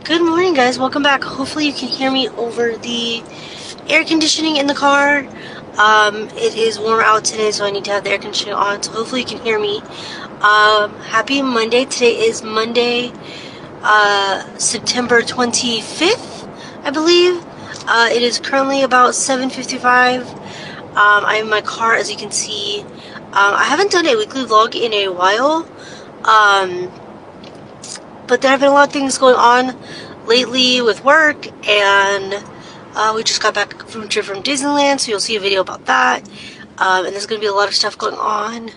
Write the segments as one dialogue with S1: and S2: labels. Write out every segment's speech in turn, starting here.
S1: Good morning, guys. Welcome back. Hopefully you can hear me over the air conditioning in the car. It is warmer out today, so I need to have the air conditioning on, so hopefully you can hear me. Happy Monday. Today is Monday, September 25th, I believe. It is currently about 7:55. I'm in my car, as you can see. I haven't done a weekly vlog in a while. But there have been a lot of things going on lately with work, and we just got back from a trip from Disneyland, so you'll see a video about that. And there's going to be a lot of stuff going on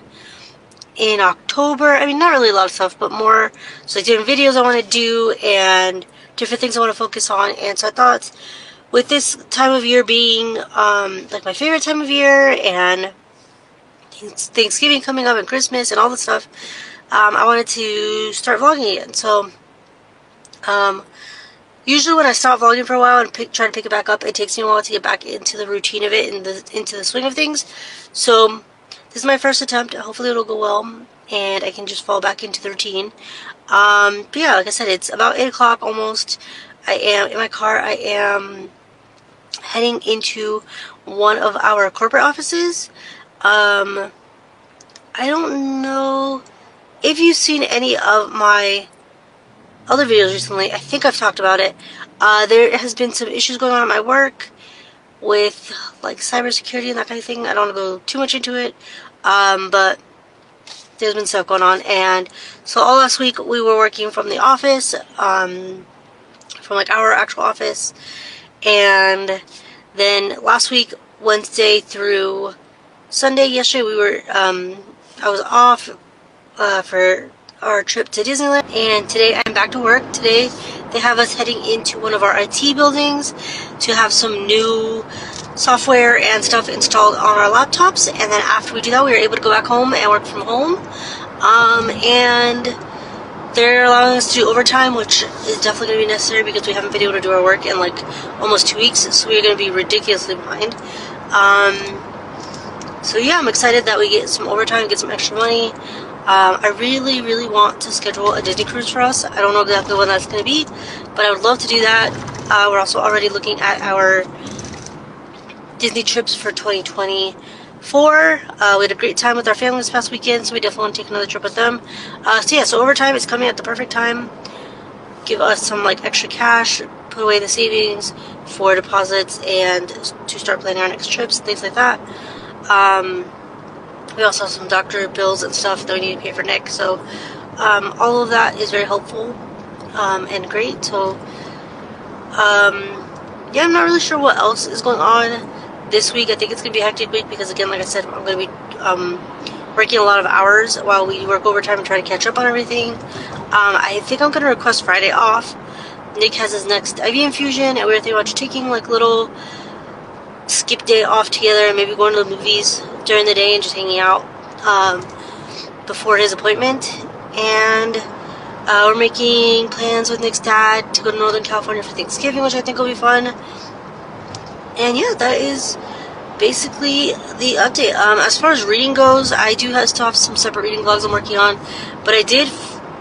S1: in October. I mean, not really a lot of stuff, but more so like different videos I want to do and different things I want to focus on. And so I thought, with this time of year being like my favorite time of year, and Thanksgiving coming up and Christmas and all the stuff, I wanted to start vlogging again. So usually when I stop vlogging for a while and try to pick it back up, it takes me a while to get back into the routine of it and into the swing of things. So this is my first attempt. Hopefully it'll go well and I can just fall back into the routine. But yeah, like I said, it's about 8 o'clock almost. I am in my car. I am heading into one of our corporate offices. I don't know if you've seen any of my other videos recently. I think I've talked about it. There has been some issues going on at my work with like cybersecurity and that kind of thing. I don't want to go too much into it, but there's been stuff going on. And so all last week we were working from the office, from like our actual office. And then last week, Wednesday through Sunday, yesterday, we were, I was off for our trip to Disneyland, and today I'm back to work. Today they have us heading into one of our IT buildings to have some new software and stuff installed on our laptops, and then after we do that, we are able to go back home and work from home. And they're allowing us to do overtime, which is definitely going to be necessary because we haven't been able to do our work in like almost 2 weeks, so we're going to be ridiculously behind. So yeah, I'm excited that we get some overtime, get some extra money. I really, really want to schedule a Disney cruise for us. I don't know exactly when that's going to be, but I would love to do that. We're also already looking at our Disney trips for 2024. We had a great time with our family this past weekend, so we definitely want to take another trip with them. So yeah, so overtime is coming at the perfect time. Give us some like extra cash, put away the savings for deposits and to start planning our next trips and things like that. We also have some doctor bills and stuff that we need to pay for Nick. So all of that is very helpful and great. So yeah, I'm not really sure what else is going on this week. I think it's going to be a hectic week because, again, like I said, I'm going to be working a lot of hours while we work overtime and try to catch up on everything. I think I'm going to request Friday off. Nick has his next IV infusion, and we were thinking about just taking like little skip day off together and maybe going to the movies during the day and just hanging out before his appointment. And we're making plans with Nick's dad to go to Northern California for Thanksgiving, which I think will be fun. And yeah, that is basically the update. As far as reading goes, I do still have some separate reading vlogs I'm working on, but I did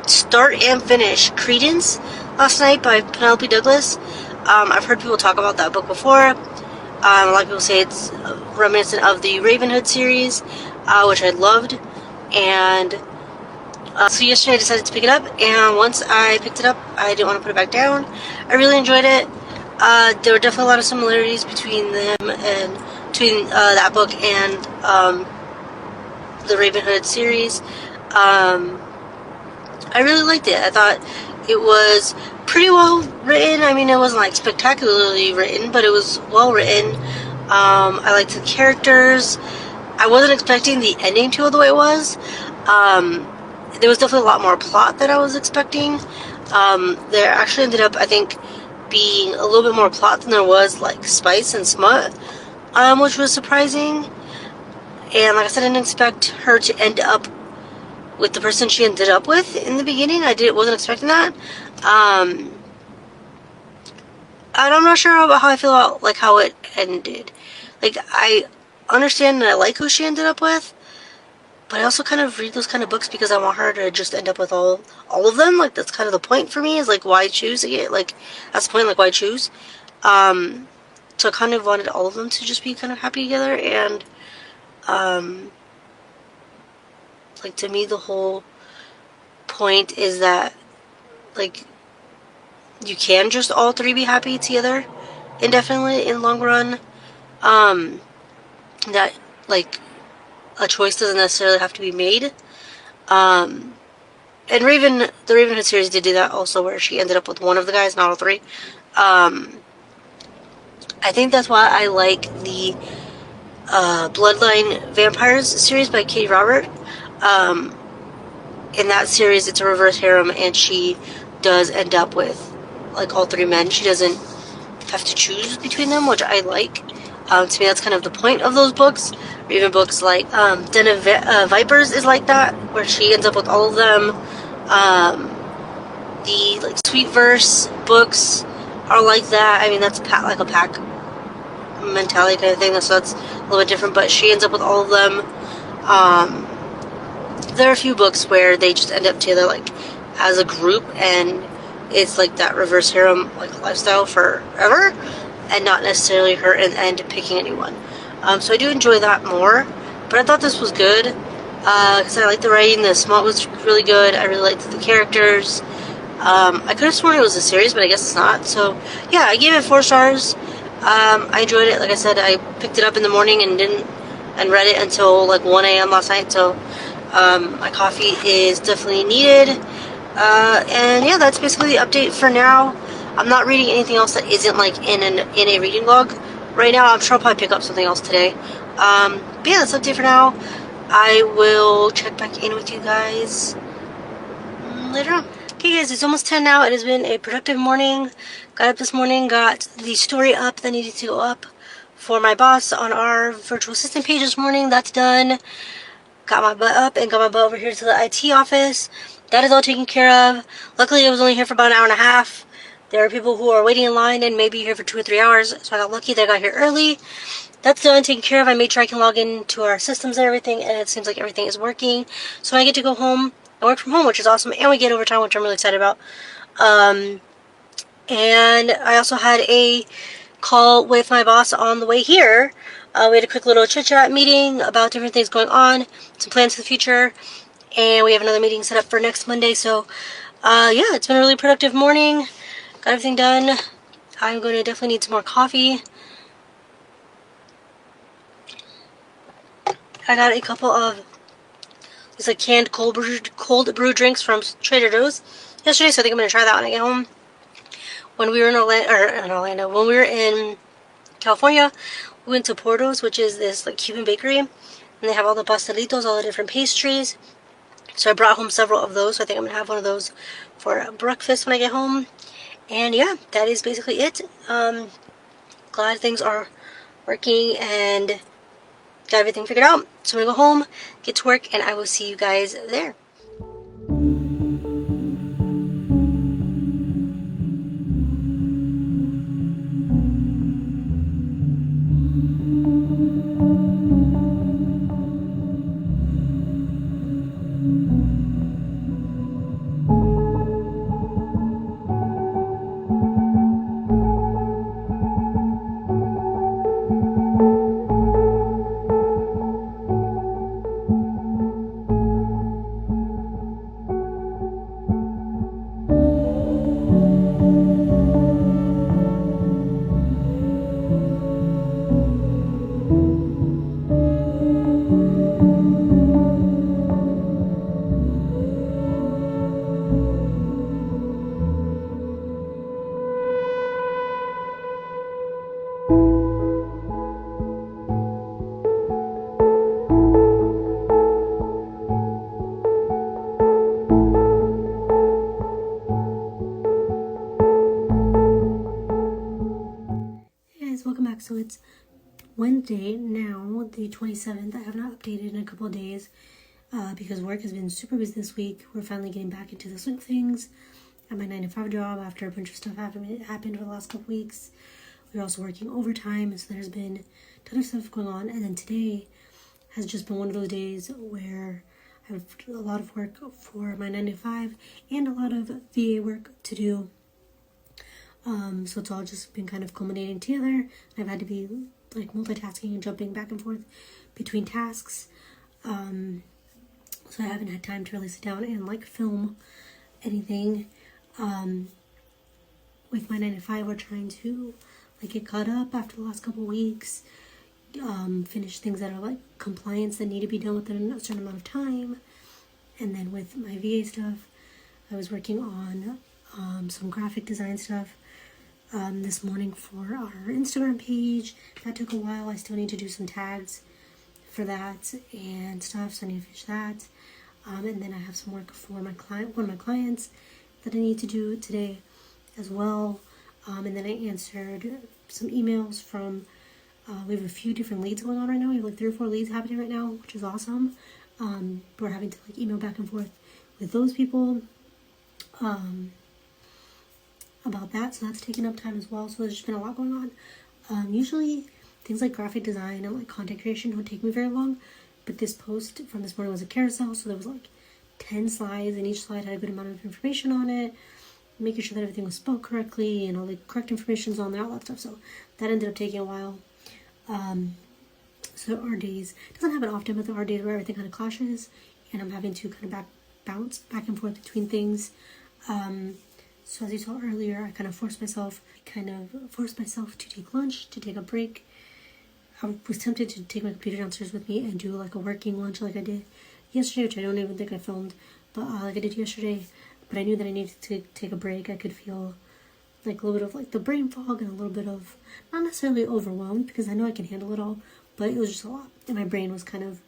S1: start and finish Credence last night by Penelope Douglas. I've heard people talk about that book before. A lot of people say it's reminiscent of the Raven Hood series, which I loved. And so yesterday I decided to pick it up, and once I picked it up, I didn't want to put it back down. I really enjoyed it. There were definitely a lot of similarities between them and between that book and the Raven Hood series. I really liked it. I thought it was pretty well written. I mean, it wasn't like spectacularly written, but it was well written. I liked the characters. I wasn't expecting the ending to go the way it was. There was definitely a lot more plot than I was expecting. There actually ended up, I think, being a little bit more plot than there was like spice and smut, which was surprising. And like I said, I didn't expect her to end up with the person she ended up with in the beginning. Wasn't expecting that. I'm not sure about how I feel about like how it ended. Like, I understand and I like who she ended up with, But I also kind of read those kind of books because I want her to just end up with all of them. Like, that's kind of the point for me, is like, why choose it? Like, that's the point, like, why choose? So I kind of wanted all of them to just be kind of happy together, and like, to me, the whole point is that, like, you can just all three be happy together indefinitely in the long run. That, like, a choice doesn't necessarily have to be made. And the Ravenhood series did do that also, where she ended up with one of the guys, not all three. I think that's why I like the Bloodline Vampires series by Katie Robert. In that series, it's a reverse harem, and she does end up with, like, all three men. She doesn't have to choose between them, which I like. To me, that's kind of the point of those books. Or even books like Den of Vipers is like that, where she ends up with all of them. The, like, Sweet Verse books are like that. I mean, that's like a pack mentality kind of thing, so that's a little bit different, but she ends up with all of them. There are a few books where they just end up together, like, as a group, and it's like that reverse harem, like, lifestyle forever, and not necessarily her in the end picking anyone. So I do enjoy that more, but I thought this was good, because I like the writing. The smut was really good. I really liked the characters. I could have sworn it was a series, but I guess it's not. So yeah, I gave it 4 stars. I enjoyed it. Like I said, I picked it up in the morning and read it until like 1 a.m. last night. So my coffee is definitely needed. And yeah, that's basically the update for now. I'm not reading anything else that isn't like in a reading log right now. I'm sure I'll probably pick up something else today. But yeah, that's the update for now. I will check back in with you guys later on. Okay guys, it's almost 10 now. It has been a productive morning. Got up this morning, got the story up that needed to go up for my boss on our virtual assistant page this morning. That's done. Got my butt up and got my butt over here to the IT office. That is all taken care of. Luckily, I was only here for about an hour and a half. There are people who are waiting in line and maybe here for 2 or 3 hours, so I got lucky that I got here early. That's done, taken care of. I made sure I can log into our systems and everything, and it seems like everything is working. So I get to go home and work from home, which is awesome, and we get overtime, which I'm really excited about. And I also had a call with my boss on the way here. We had a quick little chit-chat meeting about different things going on, some plans for the future, and we have another meeting set up for next Monday. So yeah, it's been a really productive morning. Got everything done. I'm going to definitely need some more coffee. I got a couple of these like canned cold brew drinks from Trader Joe's yesterday, so I think I'm going to try that when I get home. When we were in Orlando, when we were in California, we went to Porto's, which is this like Cuban bakery, and they have all the pastelitos, all the different pastries. So I brought home several of those, so I think I'm going to have one of those for breakfast when I get home. And yeah, that is basically it. Glad things are working and got everything figured out. So I'm going to go home, get to work, and I will see you guys there. Welcome back. So it's Wednesday now, the 27th. I have not updated in a couple of days because work has been super busy this week. We're finally getting back into the swing of things at my 9-to-5 job after a bunch of stuff happened over the last couple weeks. We're also working overtime, so there's been a ton of stuff going on. And then today has just been one of those days where I have a lot of work for my 9 to 5 and a lot of VA work to do. So it's all just been kind of culminating together. I've had to be like multitasking and jumping back and forth between tasks. So I haven't had time to really sit down and like film anything. With my 9 to 5, we're trying to like get caught up after the last couple weeks, finish things that are like compliance that need to be done within a certain amount of time. And then with my VA stuff, I was working on some graphic design stuff this morning for our Instagram page. That took a while. I still need to do some tags for that and stuff, so I need to finish that. And then I have some work for my client, one of my clients, that I need to do today as well. And then I answered some emails from, we have a few different leads going on right now. We have like 3 or 4 leads happening right now, which is awesome. We're having to like email back and forth with those people about that, so that's taking up time as well. So there's just been a lot going on. Usually things like graphic design and like content creation don't take me very long, but this post from this morning was a carousel, so there was like 10 slides, and each slide had a good amount of information on it, making sure that everything was spelled correctly and all the correct information's on there, all that stuff. So that ended up taking a while. So our days, it doesn't happen often, but there are days where everything kind of clashes and I'm having to kind of bounce back and forth between things. So as you saw earlier, I kind of forced myself to take lunch, to take a break. I was tempted to take my computer downstairs with me and do like a working lunch like I did yesterday, which I don't even think I filmed, but like I did yesterday. But I knew that I needed to take a break. I could feel like a little bit of like the brain fog and a little bit of, not necessarily overwhelmed because I know I can handle it all, but it was just a lot. And my brain was kind of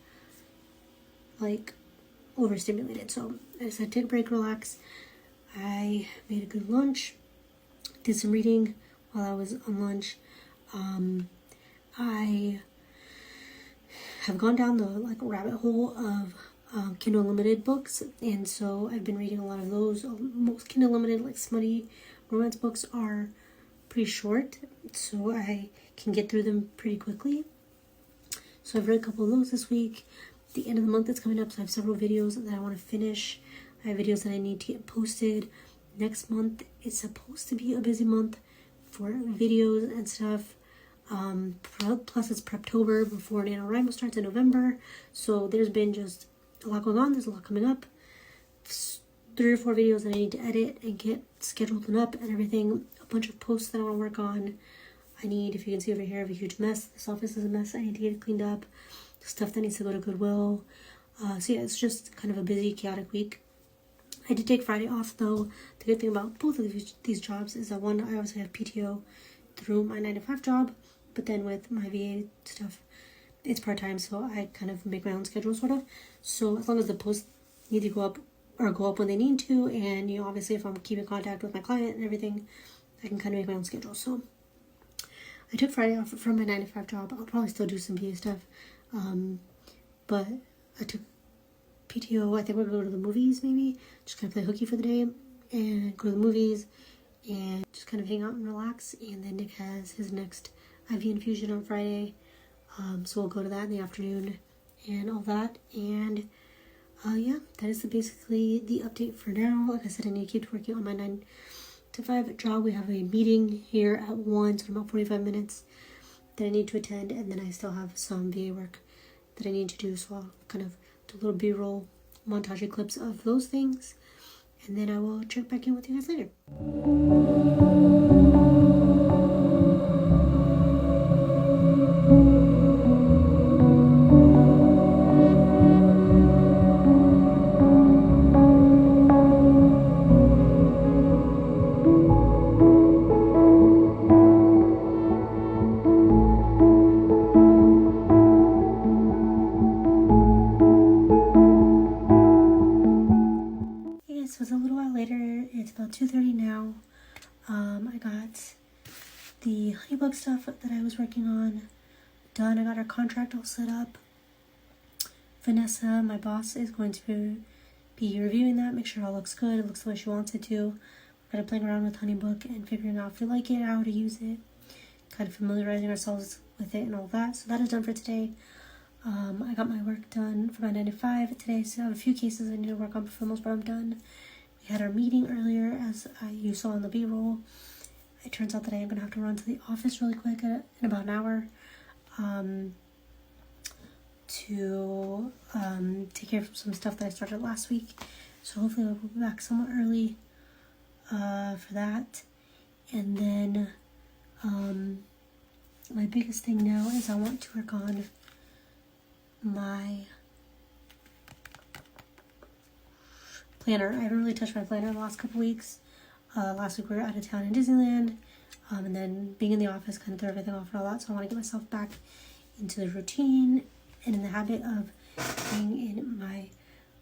S1: like overstimulated. So I decided to take a break, relax. I made a good lunch, did some reading while I was on lunch. I have gone down the like rabbit hole of Kindle Unlimited books, and so I've been reading a lot of those. Most Kindle Unlimited like smutty romance books are pretty short, so I can get through them pretty quickly. So I've read a couple of those this week. The end of the month that's coming up, so I have several videos that I want to finish. I have videos that I need to get posted. Next month is supposed to be a busy month for videos and stuff. Plus it's Preptober before NaNoWriMo starts in November. So there's been just a lot going on. There's a lot coming up. 3 or 4 videos that I need to edit and get scheduled and up and everything. A bunch of posts that I want to work on. I need, if you can see over here, I have a huge mess. This office is a mess. I need to get it cleaned up. Stuff that needs to go to Goodwill. So yeah, it's just kind of a busy, chaotic week. I did take Friday off though. The good thing about both of these jobs is that one, I obviously have PTO through my 9 to 5 job, but then with my VA stuff, it's part-time, so I kind of make my own schedule sort of. So as long as the posts need to go up when they need to, and you know, obviously if I'm keeping contact with my client and everything, I can kind of make my own schedule. So I took Friday off from my 9 to 5 job. I'll probably still do some VA stuff, but I took PTO. I think we're gonna go to the movies, maybe just kind of play hooky for the day and go to the movies and just kind of hang out and relax. And then Nick has his next IV infusion on Friday, so we'll go to that in the afternoon and all that. And yeah, that is basically the update for now. Like I said, I need to keep working on my 9 to 5 job. We have a meeting here at 1, so in about 45 minutes that I need to attend, and then I still have some VA work that I need to do, so I'll kind of do little b-roll montage clips of those things, and then I will check back in with you guys later. So it's a little while later. It's about 2:30 now. I got the HoneyBook stuff that I was working on done. I got our contract all set up. Vanessa, my boss, is going to be reviewing that, make sure it all looks good. It looks the way she wants it to. We're kind of playing around with HoneyBook and figuring out if we like it, how to use it, kind of familiarizing ourselves with it and all that. So that is done for today. I got my work done for my 9 to 5 today, so I have a few cases I need to work on, but for the most part I'm done. We had our meeting earlier, as you saw in the B-roll. It turns out that I am going to have to run to the office really quick in about an hour to take care of some stuff that I started last week. So hopefully I'll be back somewhat early for that. And then my biggest thing now is I want to work on my planner. I haven't really touched my planner in the last couple weeks. Last week we were out of town in Disneyland, and then being in the office kind of threw everything off and all that, so I want to get myself back into the routine and in the habit of being in my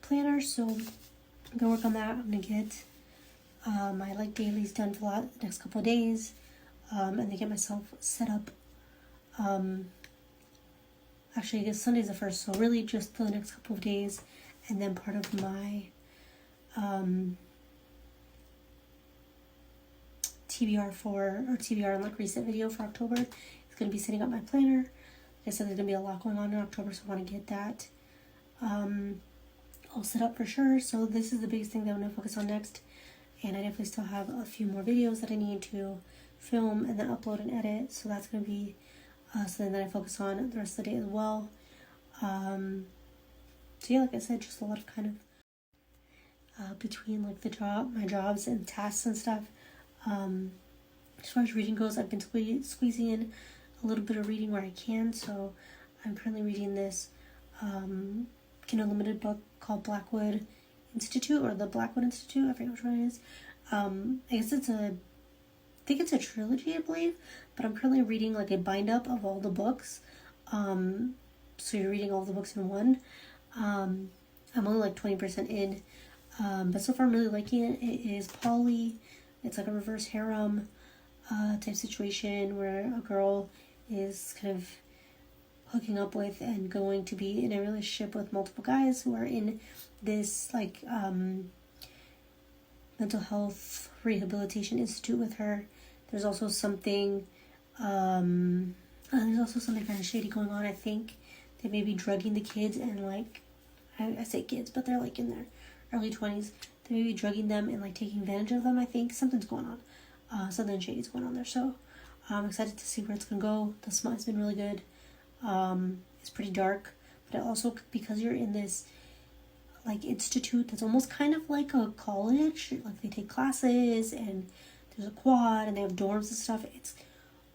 S1: planner. So I'm gonna work on that. I'm gonna get my dailies done for the next couple of days, and then get myself set up. Actually, I guess Sunday's the first, so really just for the next couple of days, and then part of my TBR and reset video for October. It's going to be setting up my planner. Like I said, there's going to be a lot going on in October, so I want to get that all set up for sure. So this is the biggest thing that I'm going to focus on next. And I definitely still have a few more videos that I need to film and then upload and edit. So that's going to be something that I focus on the rest of the day as well. So yeah, like I said, just a lot of kind of between my jobs and tasks and stuff. As far as reading goes, I've been squeezing in a little bit of reading where I can. So I'm currently reading this Kindle Limited book called Blackwood Institute, or the Blackwood Institute. I forget which one it is. I guess I think it's a trilogy, I believe. But I'm currently reading a bind up of all the books. So you're reading all the books in one. I'm only 20% in. But so far I'm really liking it. It is poly. It's like a reverse harem type situation where a girl is kind of hooking up with and going to be in a relationship with multiple guys who are in this mental health rehabilitation institute with her. There's also something kind of shady going on. I think they may be drugging the kids, and I say kids, but they're in their early 20s. They may be drugging them and taking advantage of them. I think something's going on. Something shady's going on there. So I'm excited to see where it's gonna go. The smut's been really good. It's pretty dark, but also because you're in this institute that's almost kind of like a college. They take classes and there's a quad and they have dorms and stuff. It's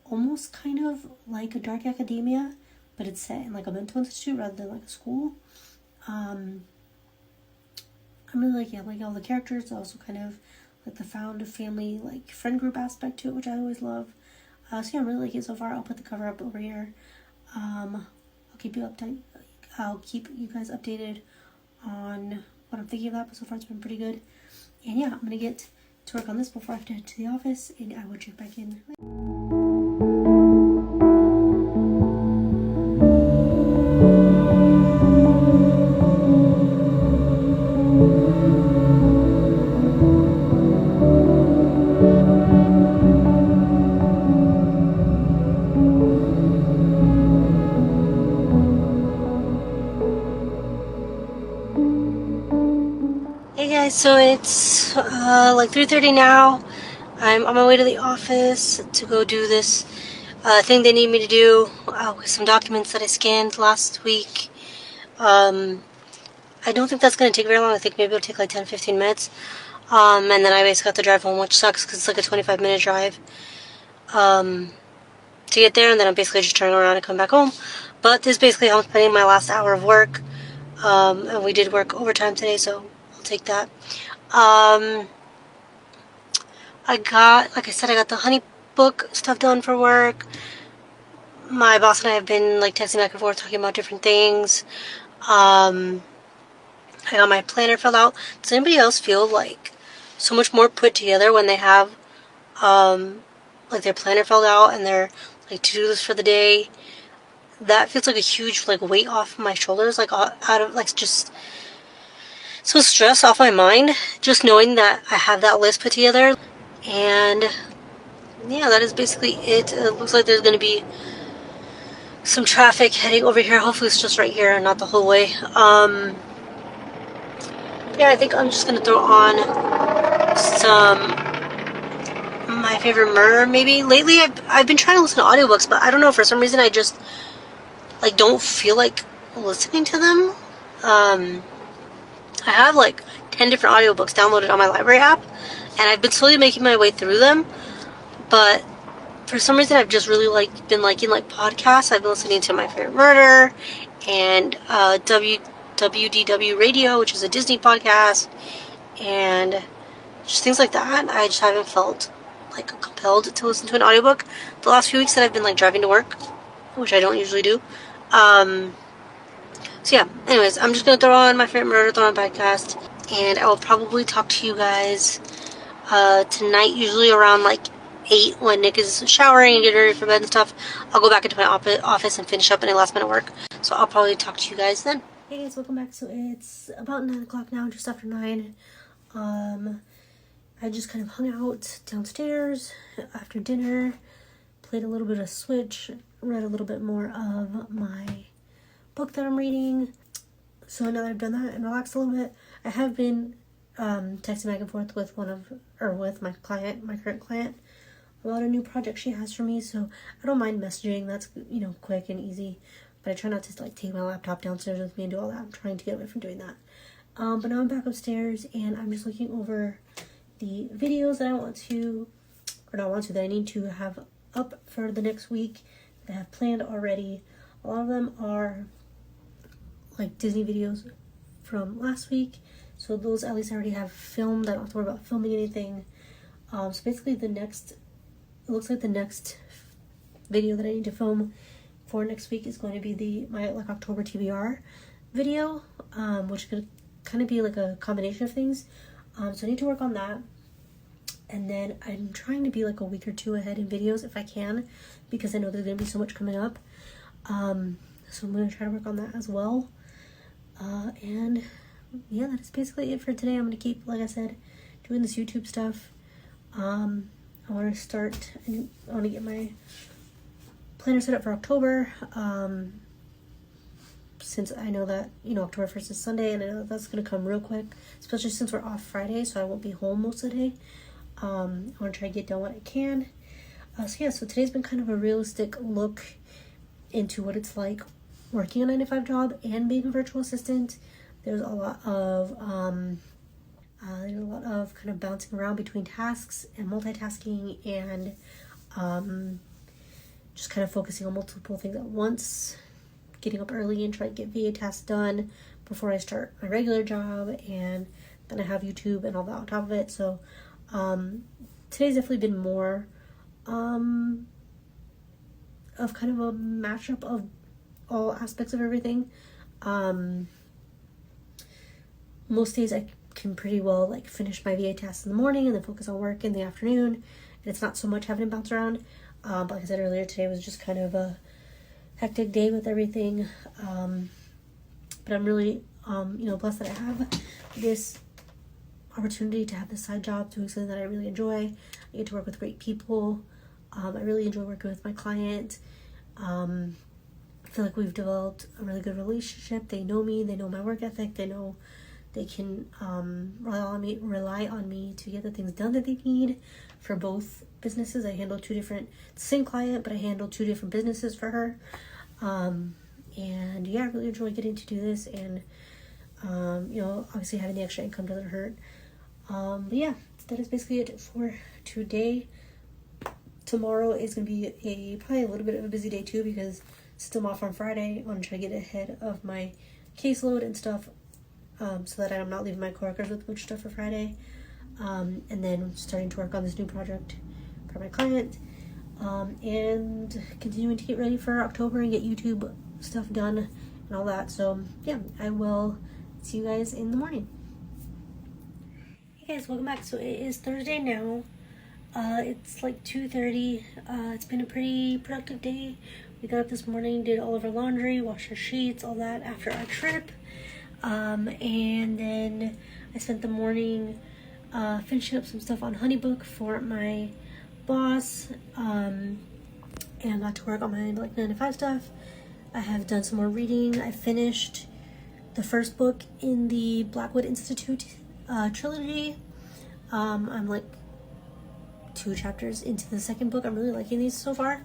S1: almost kind of like a dark academia, but it's set in a mental institute rather than a school. I'm really liking all the characters. Also kind of the found family friend group aspect to it, which I always love. So yeah, I'm really liking it so far. I'll put the cover up over here. I'll keep you guys updated on what I'm thinking of that, but so far it's been pretty good. And yeah, I'm gonna get to work on this before I have to head to the office, and I will check back in. So it's 3:30 now. I'm on my way to the office to go do this thing they need me to do with some documents that I scanned last week. I don't think that's going to take very long. I think maybe it'll take 10-15 minutes. And then I basically have to drive home, which sucks because it's a 25-minute drive to get there. And then I'm basically just turning around and come back home. But this is basically how I'm spending my last hour of work. And we did work overtime today, so I'll take that. I got the Honey book stuff done for work. My boss and I have been texting back and forth talking about different things. I got my planner filled out. Does anybody else feel so much more put together when they have their planner filled out and their to-do list for the day? That feels like a huge weight off my shoulders, out of just so stress off my mind, just knowing that I have that list put together. And yeah, that is basically it. It looks like there's going to be some traffic heading over here. Hopefully it's just right here and not the whole way. Yeah, I think I'm just gonna throw on some My Favorite Murder maybe. Lately I've been trying to listen to audiobooks, but I don't know, for some reason I just like don't feel like listening to them. I have like 10 different audiobooks downloaded on my library app, and I've been slowly making my way through them, but for some reason I've just really been liking podcasts. I've been listening to My Favorite Murder and WDW Radio, which is a Disney podcast, and just things like that. I just haven't felt like compelled to listen to an audiobook the last few weeks that I've been like driving to work, which I don't usually do. So yeah, anyways, I'm just gonna throw on My Favorite Murder, throw on podcast, and I will probably talk to you guys tonight, usually around like 8 when Nick is showering and getting ready for bed and stuff. I'll go back into my office and finish up any last minute work, so I'll probably talk to you guys then. Hey guys, welcome back. So it's about 9 o'clock now, just after 9. I just kind of hung out downstairs after dinner, played a little bit of Switch, read a little bit more of my book that I'm reading. So now that I've done that and relaxed a little bit, I have been texting back and forth with with my current client, about a new project she has for me. So I don't mind messaging. That's, quick and easy. But I try not to like take my laptop downstairs with me and do all that. I'm trying to get away from doing that. But now I'm back upstairs and I'm just looking over the videos that that I need to have up for the next week that I have planned already. A lot of them are like Disney videos from last week, so those at least I already have filmed. I don't have to worry about filming anything. So basically it looks like the next video that I need to film for next week is going to be my October TBR video, which could kind of be like a combination of things. So I need to work on that. And then I'm trying to be like a week or two ahead in videos if I can, because I know there's going to be so much coming up. So I'm going to try to work on that as well. And yeah, that is basically it for today. I'm going to keep, like I said, doing this YouTube stuff. I want to get my planner set up for October. Since I know that, October 1st is Sunday, and I know that's going to come real quick, especially since we're off Friday, so I won't be home most of the day. I want to try to get done what I can. So today's been kind of a realistic look into what it's like working a 9-to-5 job and being a virtual assistant. There's a lot of kind of bouncing around between tasks and multitasking, and just kind of focusing on multiple things at once, getting up early and trying to get VA tasks done before I start my regular job, and then I have YouTube and all that on top of it. So today's definitely been more of kind of a mashup of all aspects of everything. Most days I can pretty well like finish my VA tasks in the morning and then focus on work in the afternoon, and it's not so much having to bounce around. But like I said earlier, today was just kind of a hectic day with everything. But I'm really blessed that I have this opportunity to have this side job doing something that I really enjoy. I get to work with great people. I really enjoy working with my client. I feel like we've developed a really good relationship. They know me, they know my work ethic, they know they can rely on me to get the things done that they need for both businesses. I handle same client, but I handle 2 different businesses for her. And yeah, I really enjoy getting to do this, and obviously having the extra income doesn't hurt. But yeah, that is basically it for today. Tomorrow is going to be probably a little bit of a busy day too, because since I'm off on Friday, I want to try to get ahead of my caseload and stuff, so that I'm not leaving my coworkers with a bunch of stuff for Friday. And then starting to work on this new project for my client, and continuing to get ready for October and get YouTube stuff done and all that. So yeah, I will see you guys in the morning. Hey guys, welcome back. So it is Thursday now. It's like 2:30. It's been a pretty productive day. We got up this morning, did all of our laundry, washed our sheets, all that after our trip. And then I spent the morning finishing up some stuff on HoneyBook for my boss. and got to work on my like 9 to 5 stuff. I have done some more reading. I finished the first book in the Blackwood Institute trilogy. I'm like 2 chapters into the second book. I'm really liking these so far.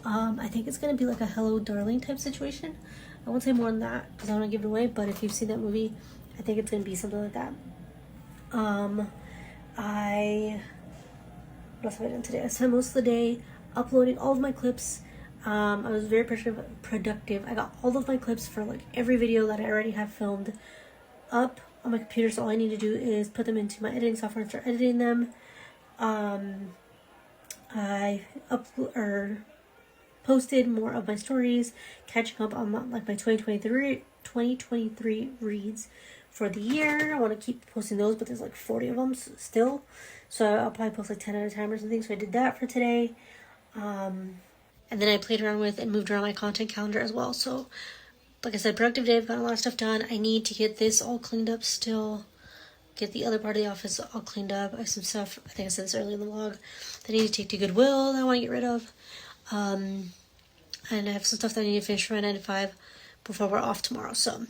S1: I think it's gonna be like a Hello Darling type situation. I won't say more than that because I don't want to give it away, but if you've seen that movie, I think it's gonna be something like that. What else have I done today? I spent most of the day uploading all of my clips. I was very productive. I got all of my clips for like every video that I already have filmed up on my computer, so all I need to do is put them into my editing software and start editing them. I posted more of my stories, catching up on like my 2023 reads for the year. I want to keep posting those, but there's like 40 of them still, so I'll probably post like 10 at a time or something. So I did that for today, and then I played around with and moved around my content calendar as well. So like I said, productive day. I've got a lot of stuff done. I need to get this all cleaned up still, get the other part of the office all cleaned up. I have some stuff, I think I said this earlier in the vlog, that I need to take to Goodwill that I want to get rid of. And I have some stuff that I need to finish for my 9 to 5 before we're off tomorrow. So,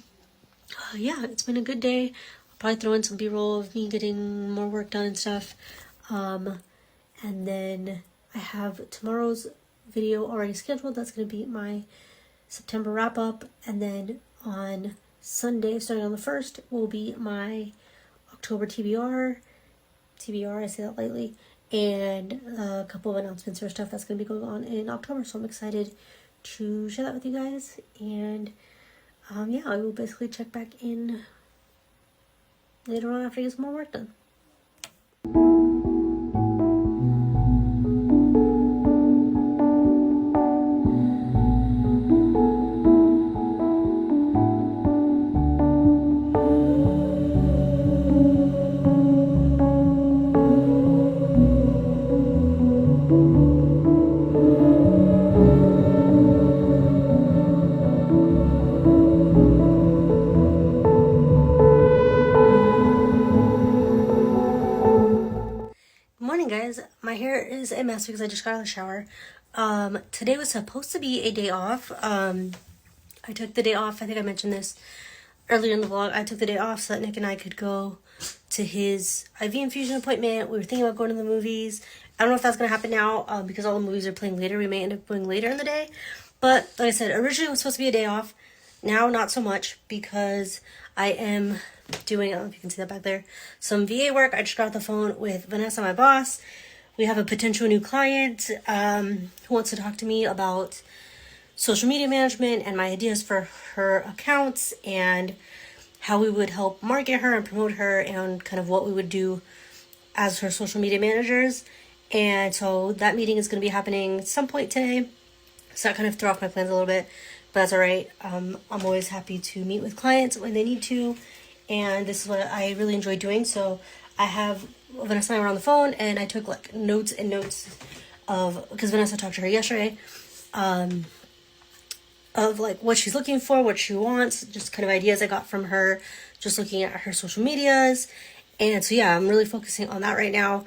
S1: yeah, it's been a good day. I'll probably throw in some B-roll of me getting more work done and stuff. And then I have tomorrow's video already scheduled. That's going to be my September wrap-up. And then on Sunday, starting on the 1st, will be my October TBR, I say that lightly, and a couple of announcements or stuff that's going to be going on in October. So I'm excited to share that with you guys. And yeah, I will basically check back in later on after I get some more work done. Guys, my hair is a mess because I just got out of the shower. Today was supposed to be a day off. I took the day off. I think I mentioned this earlier in the vlog. I took the day off so that Nick and I could go to his IV infusion appointment. We were thinking about going to the movies. I don't know if that's going to happen now because all the movies are playing later. We may end up going later in the day. But like I said, originally it was supposed to be a day off. Now not so much because I am doing, I don't know if you can see that back there, some VA work. I just got off the phone with Vanessa, my boss. We have a potential new client who wants to talk to me about social media management and my ideas for her accounts and how we would help market her and promote her and kind of what we would do as her social media managers. And so that meeting is going to be happening at some point today. So that kind of threw off my plans a little bit, but that's all right. I'm always happy to meet with clients when they need to. And this is what I really enjoy doing. So I have Vanessa and I were on the phone, and I took like notes and notes of, because Vanessa talked to her yesterday, of like what she's looking for, what she wants, just kind of ideas I got from her, just looking at her social medias. And so yeah, I'm really focusing on that right now.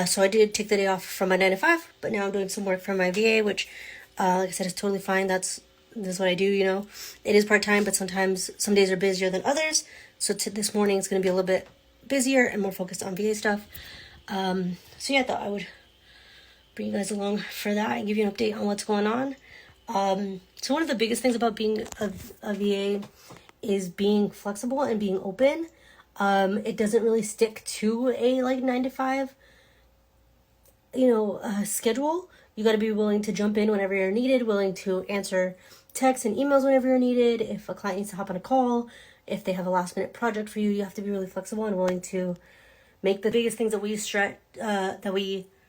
S1: So I did take the day off from my 9 to 5, but now I'm doing some work from my VA, which like I said, is totally fine. This is what I do, you know. It is part-time, but sometimes some days are busier than others. So this morning it's going to be a little bit busier and more focused on VA stuff. So yeah, I thought I would bring you guys along for that and give you an update on what's going on. So one of the biggest things about being a VA is being flexible and being open. It doesn't really stick to a like 9 to 5, schedule. You got to be willing to jump in whenever you're needed, willing to answer texts and emails whenever you're needed. If a client needs to hop on a call, if they have a last minute project for you, you have to be really flexible and willing to make the biggest things that we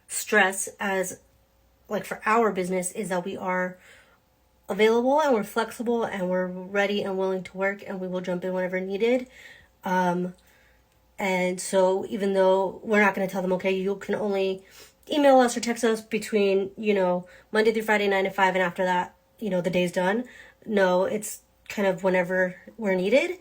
S1: stress as like for our business is that we are available and we're flexible and we're ready and willing to work, and we will jump in whenever needed. And so even though we're not going to tell them, okay, you can only email us or text us between, Monday through Friday, 9 to 5, and after that, the day's done. No, it's kind of whenever we're needed.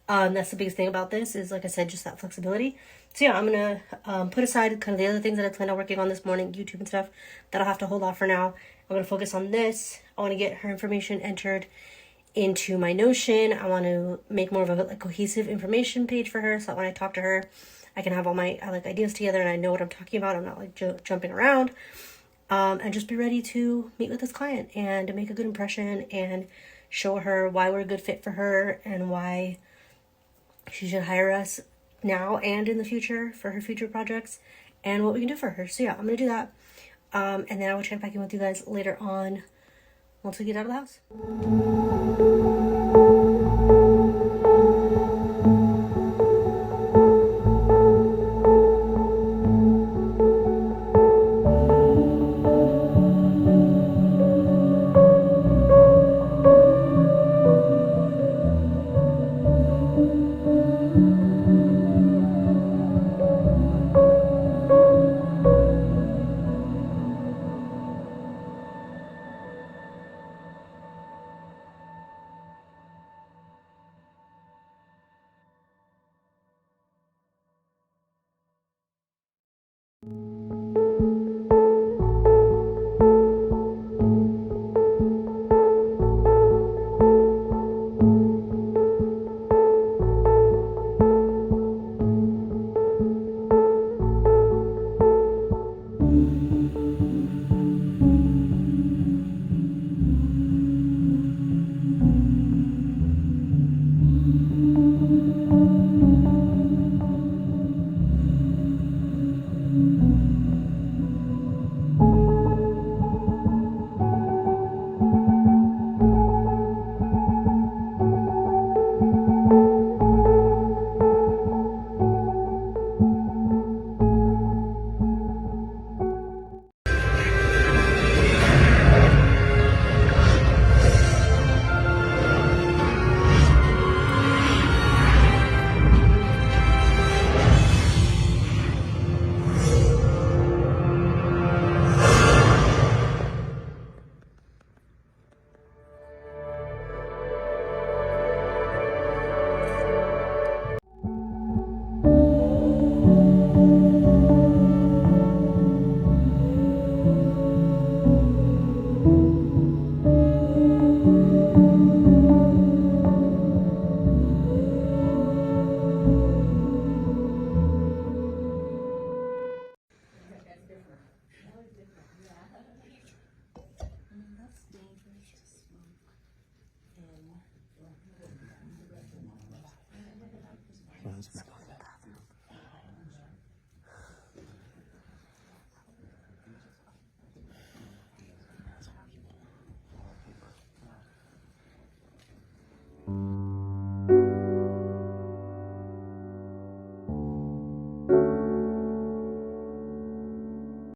S1: That's the biggest thing about this is, like I said, just that flexibility. So yeah, I'm gonna put aside kind of the other things that I planned on working on this morning, YouTube and stuff, that I'll have to hold off for now. I'm gonna focus on this. I want to get her information entered into my Notion. I want to make more of a cohesive information page for her, so that when I talk to her, I can have all my ideas together and I know what I'm talking about. I'm not jumping around, and just be ready to meet with this client and to make a good impression and show her why we're a good fit for her and why she should hire us now and in the future for her future projects and what we can do for her. So yeah, I'm gonna do that, and then I will check back in with you guys later on once we get out of the house.